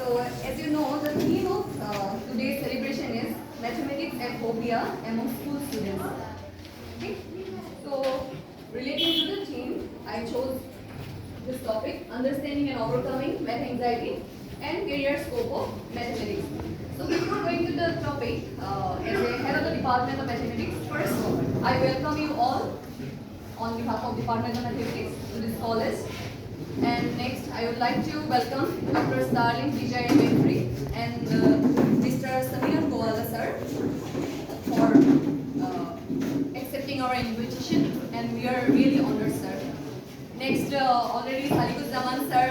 So, as you know, the theme of today's celebration is mathematics and phobia among school students. Okay? So, relating to the theme, I chose this topic: understanding and overcoming math anxiety and career scope of mathematics. So, before going to the topic, as a head of the Department of Mathematics, first I welcome you all on behalf of Department of Mathematics to this college. And next, I would like to welcome Dr. Starling Vijay Mantri and Mr. Samir Goala sir for accepting our invitation, and we are really honored, sir. Next, already Salikuzaman sir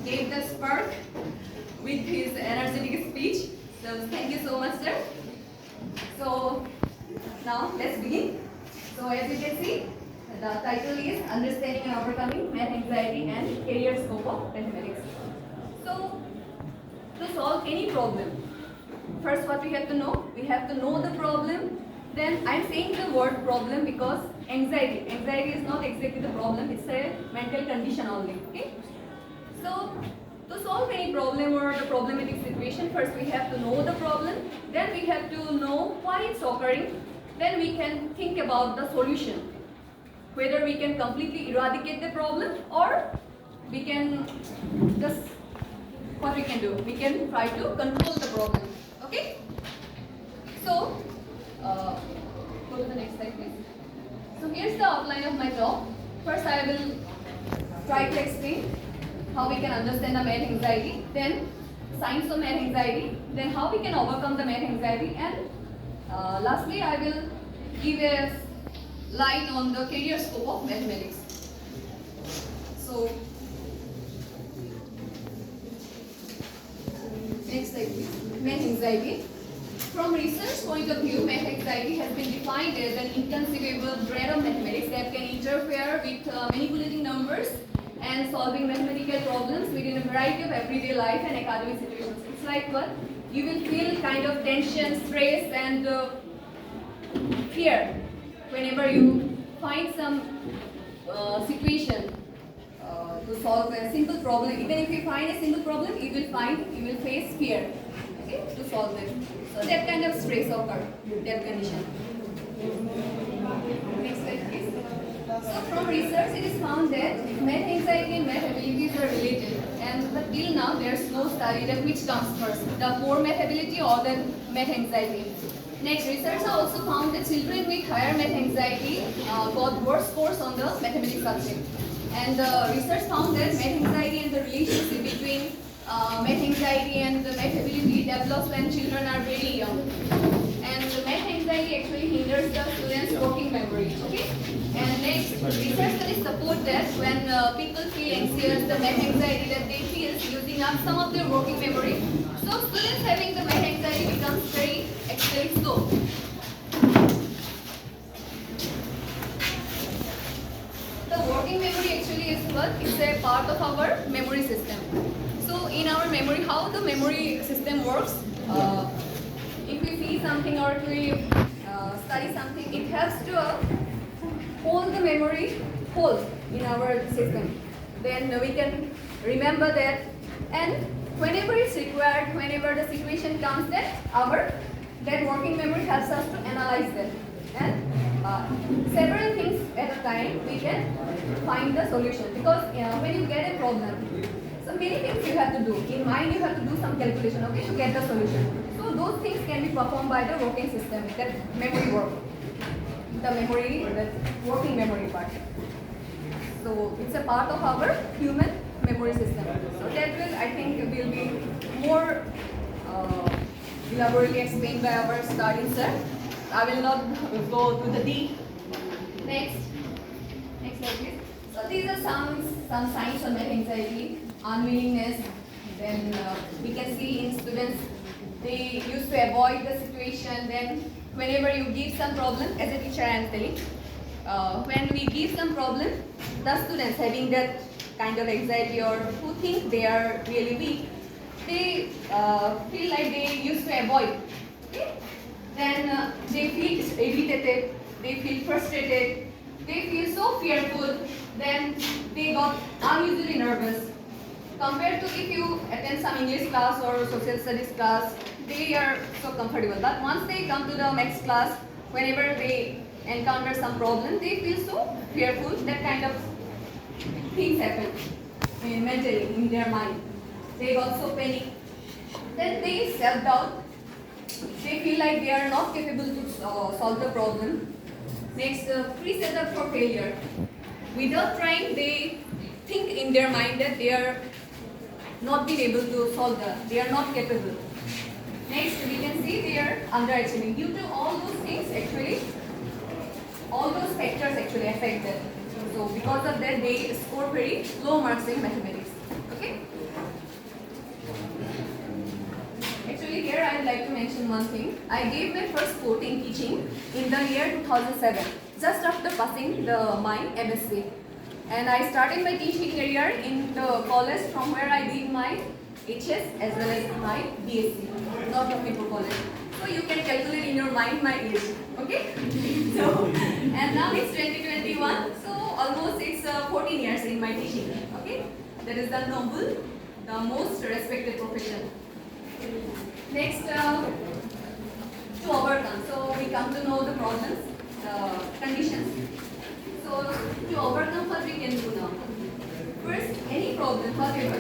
gave the spark with his energetic speech. So thank you so much, sir. So now let's begin. So as you can see, the title is Understanding and Overcoming Math Anxiety and Career Scope of Mathematics. So, to solve any problem, first what we have to know the problem. Then I'm saying the word problem because anxiety is not exactly the problem, it's a mental condition only. Okay? So, to solve any problem or the problematic situation, first we have to know the problem, then we have to know why it's occurring, then we can think about the solution. Whether we can completely eradicate the problem or we can just, what we can do? We can try to control the problem. Okay? So, go to the next slide please. So here's the outline of my talk. First I will try to explain how we can understand the math anxiety, then science of math anxiety, then how we can overcome the math anxiety, and lastly I will give a line on the career scope of mathematics. So, next slide please. Math anxiety. From research point of view, math anxiety has been defined as an inconceivable dread of mathematics that can interfere with manipulating numbers and solving mathematical problems within a variety of everyday life and academic situations. It's like what? You will feel kind of tension, stress, and fear whenever you find some situation to solve a simple problem. Even if you find a simple problem, you will face fear, okay, to solve it. So that kind of stress occurs, that condition. Next slide please. So from research it is found that math anxiety and math abilities are related, but till now there is no study that which comes first, the poor math ability or the math anxiety. Next, research also found that children with higher math anxiety got worse scores on the mathematics subject. And research found that math anxiety and the relationship between math anxiety and the math ability develops when children are very young. And the math anxiety actually hinders the students' working memory. Okay. And next, research studies support that when people feel anxious, the math anxiety that they feel is using up some of their working memory. So students having the math anxiety becomes very slow. The working memory actually is what? It's a part of our memory system. So in our memory, how the memory system works, if we see something or if we study something, it has to hold the memory whole in our system. Then we can remember that, and whenever it's required, whenever the situation comes, that working memory helps us to analyze that. And several things at a time we can find the solution, because when you get a problem, so many things you have to do. In mind you have to do some calculation, okay, to get the solution. So those things can be performed by the working system, that memory work. The working memory part. So it's a part of our human memory system. So that will, I think, will be more elaborately explained by our studying sir. I will not go to the deep. Next slide please. So these are some signs of math anxiety, unwillingness. Then we can see in students, they used to avoid the situation. Then whenever you give some problem, as a teacher I am telling, when we give some problem, the students having that kind of anxiety or who think they are really weak, they feel like they used to avoid. Okay? Then they feel irritated, they feel frustrated, they feel so fearful, then they got unusually nervous. Compared to if you attend some English class or social studies class, they are so comfortable. But once they come to the next class, whenever they encounter some problem, they feel so fearful. That kind of things happen mentally in their mind. They got so panic. Then they self-doubt. They feel like they are not capable to solve the problem. Next, pre-setup for failure. Without trying, they think in their mind that they are not being able to solve they are not capable. Next, we can see they are underachieving. Due to all those things, actually, all those factors actually affect them. So because of that, they score very low marks in mathematics. Okay. Actually, here I would like to mention one thing. I gave my first quote in teaching in the year 2007, just after passing my MSc. And I started my teaching career in the college from where I did my HS as well as my BSc, North of Mipur College. So you can calculate in your mind my age. Okay? So, and now it's 2021, so almost it's 14 years in my teaching. Okay? That is the noble, the most respected profession. Next, to overcome. So we come to know the problems, the conditions. So to overcome what we can do now. First, any problem, whatever.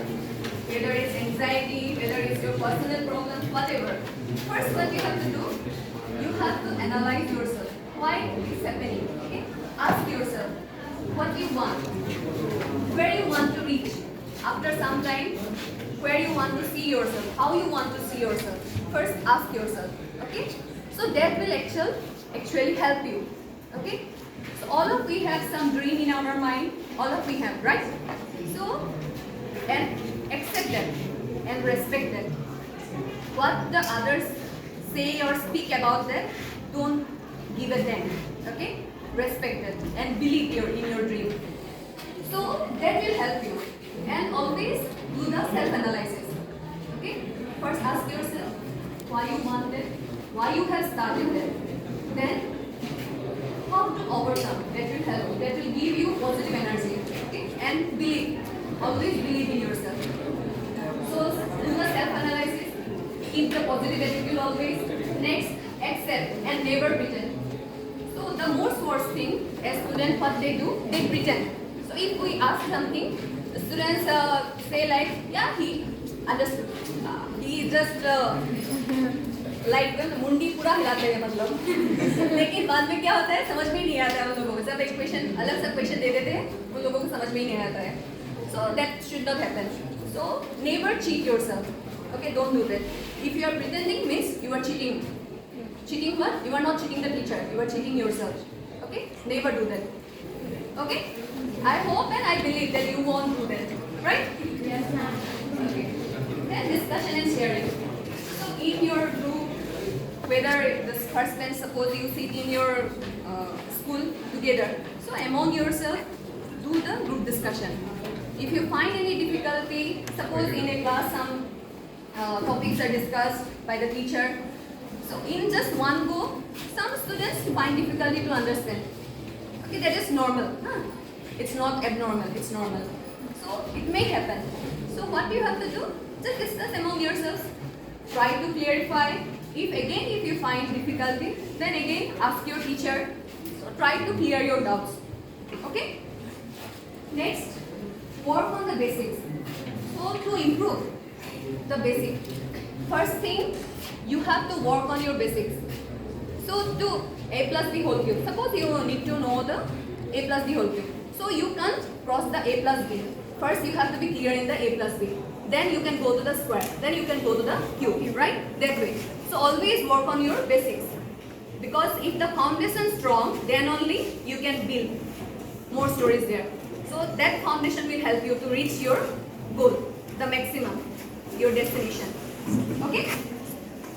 Whether it's anxiety, whether it's your personal problem, whatever. First, what you have to do, you have to analyze yourself. Why it's happening? Okay? Ask yourself what you want, where you want to reach. After some time, where you want to see yourself, how you want to see yourself. First, ask yourself. Okay? So that will actually help you. Okay? So all of we have some dream in our mind. All of we have, right? So, and accept that and respect that. What the others say or speak about that, don't give a damn. Okay? Respect it and believe in your dream. So that will help you. And always do the self-analysis. Okay? First ask yourself why you want it, why you have started it. Then how to overcome. That will help you. That will give you positive energy. Okay? And believe. Always believe in yourself. So do the self-analysis. Keep the positive attitude always. Next, accept and never pretend. So the most worst thing as students what they do, they pretend. So if we ask something, the students say like, yeah, he understood. He just like मुंडी पूरा हिलाते हैं मतलब लेकिन बाद में क्या होता है समझ में ही नहीं आता है उन लोगों को सब एक क्वेश्चन अलग सा क्वेश्चन दे देते हैं उन लोगों को समझ में ही नहीं आता है so that should not happen so never cheat yourself okay don't do that if you are pretending means you are cheating what you are not cheating the teacher you are cheating yourself okay never do that okay I hope and I believe that you won't do that right yes ma'am okay then discussion and sharing so in your group whether the first bench, suppose you sit in your school together. So among yourself, do the group discussion. If you find any difficulty, suppose in a class some topics are discussed by the teacher. So in just one go, some students find difficulty to understand. Okay, that is normal. Huh? It's not abnormal, it's normal. So it may happen. So what you have to do? Just discuss among yourselves. Try to clarify. If you find difficulty, then again ask your teacher. So try to clear your doubts. Okay? Next, work on the basics. So to improve the basic, first thing you have to work on your basics. So to a plus b whole cube. Suppose you need to know the a plus b whole cube. So you can't cross the a plus b. First you have to be clear in the a plus b. Then you can go to the square. Then you can go to the cube. Right? That way. So always work on your basics. Because if the foundation is strong, then only you can build more stories there. So that foundation will help you to reach your goal, the maximum, your destination. Okay?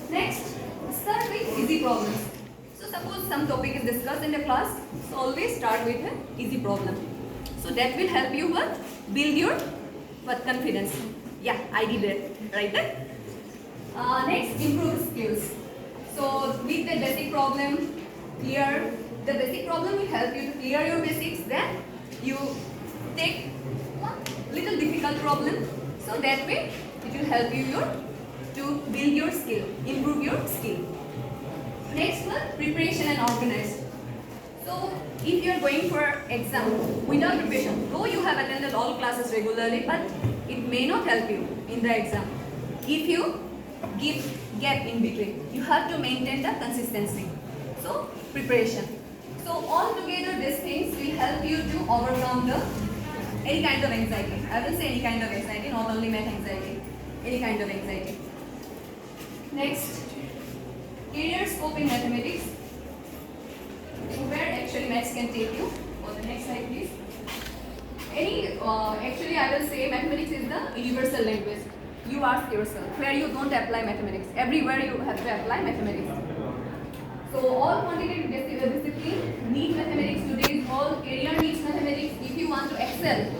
Next, start with easy problems. So suppose some topic is discussed in the class, so always start with an easy problem. So that will help you what? Build your confidence. Yeah, I did it. Right there. Next, improve skills. So with the basic problem, clear the basic problem will help you to clear your basics. Then you take little difficult problem. So that way it will help you to build your skill, improve your skill. Next one, preparation and organize. So if you are going for exam without preparation, though you have attended all classes regularly, but it may not help you in the exam. If you give gap in between, you have to maintain the consistency. So preparation. So all together these things will help you to overcome any kind of anxiety. I will say any kind of anxiety, not only math anxiety, any kind of anxiety. Next, career scope in mathematics. So where actually maths can take you. On the next slide, please. Actually I will say mathematics is the universal language. You ask yourself where you don't apply mathematics. Everywhere you have to apply mathematics. So all quantitative discipline need mathematics. Today's whole career needs mathematics if you want to excel.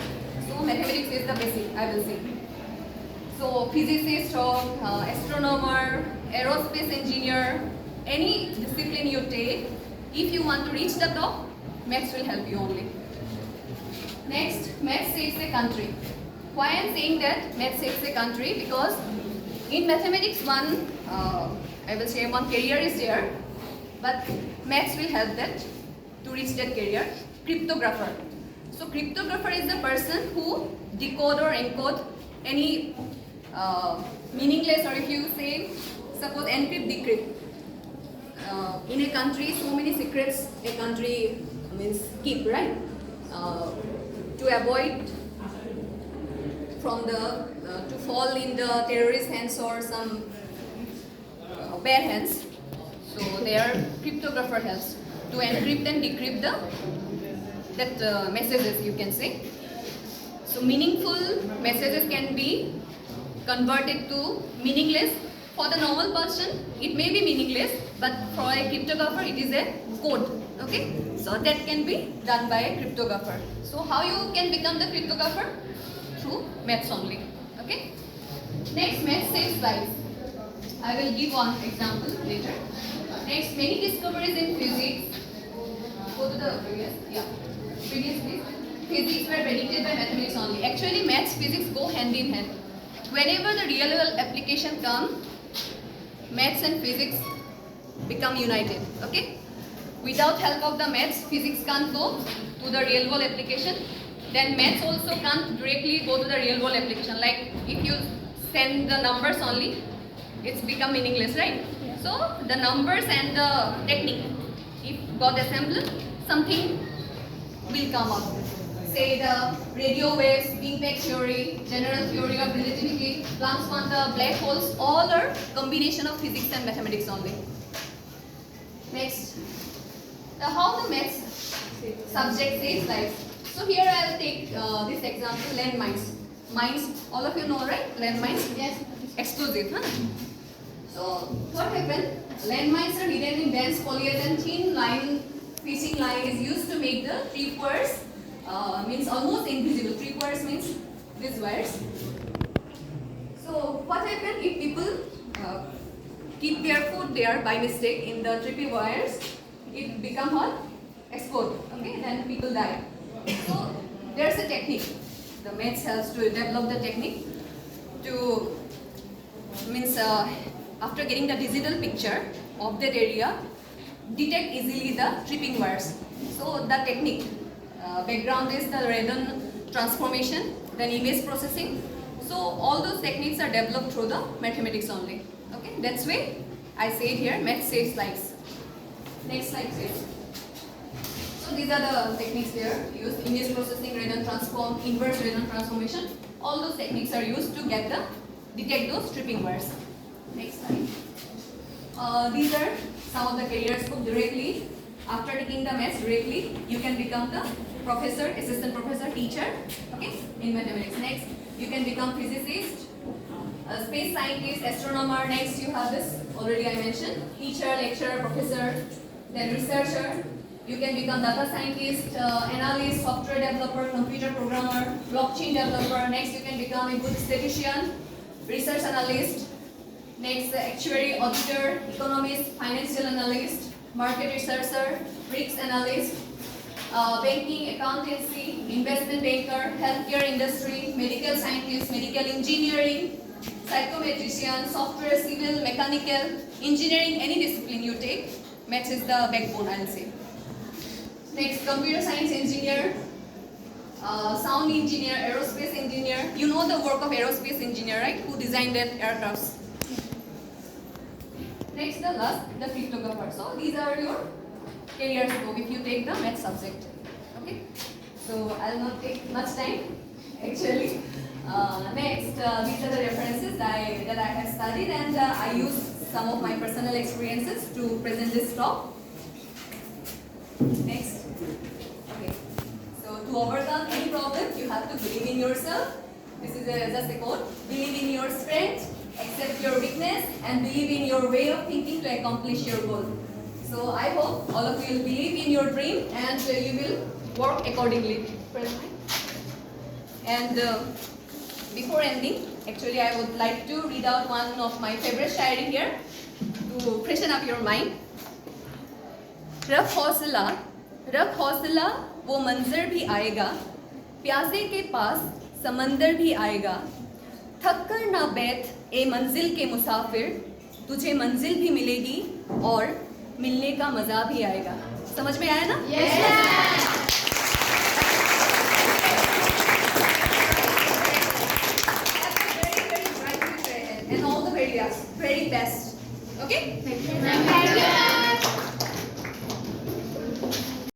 So mathematics is the basic, I will say. So physicist or astronomer, aerospace engineer, any discipline you take, if you want to reach the top, maths will help you only. Next, maths saves a country. Why I am saying that maths saves a country? Because in mathematics I will say one career is there, but maths will help that to reach that career. Cryptographer. So cryptographer is the person who decode or encode any meaningless, or if you say, suppose encrypt, decrypt. In a country, so many secrets a country means keep, right? To avoid from to fall in the terrorist hands or some bad hands. So their cryptographer helps to encrypt and decrypt that messages, you can say. So meaningful messages can be converted to meaningless. For the normal person, it may be meaningless, but for a cryptographer, it is a code. Okay, so that can be done by a cryptographer. So how you can become the cryptographer? Through maths only. Okay. Next, maths saves lives. I will give one example later. Next, many discoveries in physics. Go to the previous, previous please. Physics were predicted by mathematics only. Actually, maths, physics go hand in hand. Whenever the real world application comes, maths and physics become united. Okay. Without help of the maths, physics can't go to the real world application. Then maths also can't directly go to the real world application. Like if you send the numbers only, it's become meaningless, right? Yeah. So the numbers and the technique, if got assembled, something will come up. Say the radio waves, Big Bang theory, general theory of relativity, Planck's quanta, black holes, all are combination of physics and mathematics only. Next, how the maths subject saves lives. So here I will take this example, landmines. Mines, all of you know, right? Landmines? Yes. Explosive, huh? So what happened? Landmines are hidden in dense foliage and thin line, fishing line is used to make the tripwires, means almost invisible. Tripwires means these wires. So what happened if people keep their foot there by mistake in the trippy wires? It become what? Explode. Okay, then people die. So there's a technique. The maths helps to develop the technique to means after getting the digital picture of that area, detect easily the tripping wires. So the technique background is the radon transformation, then image processing. So all those techniques are developed through the mathematics only. Okay, that's why I say it here, maths saves lives. Next slide, please. So these are the techniques there used: image processing, radon transform, inverse radon transformation. All those techniques are used to detect those tripping wires. Next slide. These are some of the career scope directly. After taking the maths directly, you can become the professor, assistant professor, teacher. Okay, in mathematics. Next, you can become physicist, space scientist, astronomer. Next, you have this already I mentioned: teacher, lecturer, professor, then researcher. You can become data scientist, analyst, software developer, computer programmer, blockchain developer. Next, you can become a good statistician, research analyst. Next, actuary, auditor, economist, financial analyst, market researcher, risk analyst. banking, accountancy, investment banker, healthcare industry, medical scientist, medical engineering, psychometrician, software, civil, mechanical, engineering, any discipline you take, maths is the backbone, I'll say. Next, computer science engineer, sound engineer, aerospace engineer. You know the work of aerospace engineer, right? Who designed that aircrafts. Next, the last, the cryptographer. So these are your career scope if you take the math subject. Okay. So I'll not take much time. Actually, next, these are the references that I have studied, and I use some of my personal experiences to present this talk. Next. Okay. So to overcome any problem, you have to believe in yourself. This is just a quote. Believe in your strength, accept your weakness, and believe in your way of thinking to accomplish your goal. So I hope all of you will believe in your dream and you will work accordingly. And before ending, actually I would like to read out one of my favorite shairi here to freshen up your mind. रख हौसला वो मंजर भी आएगा, प्यासे के पास समंदर भी आएगा, थक कर ना बैठ ए मंजिल के मुसाफिर, तुझे मंजिल भी मिलेगी और मिलने का मजा भी आएगा. समझ में आया ना? And all the very best. Okay? Thank you.